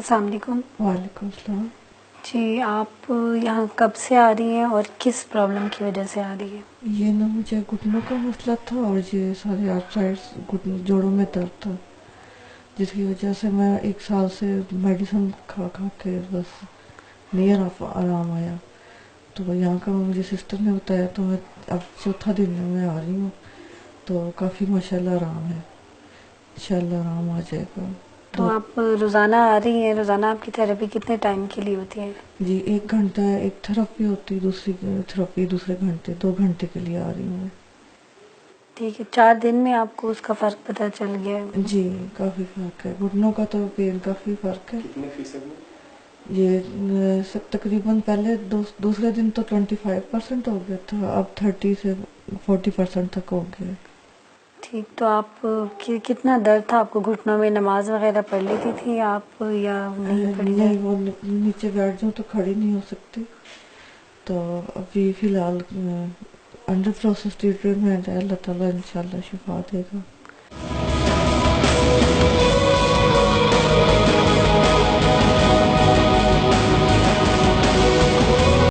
السلام علیکم. وعلیکم السلام. جی آپ یہاں کب سے آ رہی ہیں اور کس پرابلم کی وجہ سے آ رہی ہیں؟ یہ نا مجھے گھٹنوں کا مسئلہ تھا اور یہ سارے آرتھرائٹس جوڑوں میں درد تھا، جس کی وجہ سے میں 1 سال سے میڈیسن کھا کے بس نیئر آف آرام آیا. تو یہاں کا مجھے سسٹر نے بتایا تو میں اب 4تھا دن میں آ رہی ہوں، تو کافی ماشاءاللہ آرام ہے، انشاءاللہ آرام آ جائے گا. تو آپ روزانہ آ رہی ہیں؟ روزانہ آپ کی تھراپی کتنے ٹائم کے لیے ہوتی ہے؟ جی 1 گھنٹہ ایک تھراپی ہوتی، دوسری تھراپی دوسرے گھنٹے، 2 گھنٹے کے لیے آ رہی ہوں. ٹھیک ہے. 4 دن میں آپ کو اس کا فرق پتہ چل گیا ہے؟ جی کافی فرق ہے، گھٹنوں کا تو پین کافی فرق ہے. کتنے فیصد میں؟ یہ تقریباً پہلے دوسرے دن تو 25% ہو گیا تھا، اب 30 سے 40% تک ہو گیا. ٹھیک. تو آپ کتنا درد تھا آپ کو گھٹنوں میں؟ نماز وغیرہ پڑھ لیتی تھی آپ یا نہیں پڑھی نہیں، جاتی؟ وہ نیچے بیٹھ جاؤں تو کھڑی نہیں ہو سکتی. تو ابھی فی الحال انڈر پروسیس ٹریٹمنٹ ہے، اللہ تعالیٰ انشاءاللہ شفا دے گا.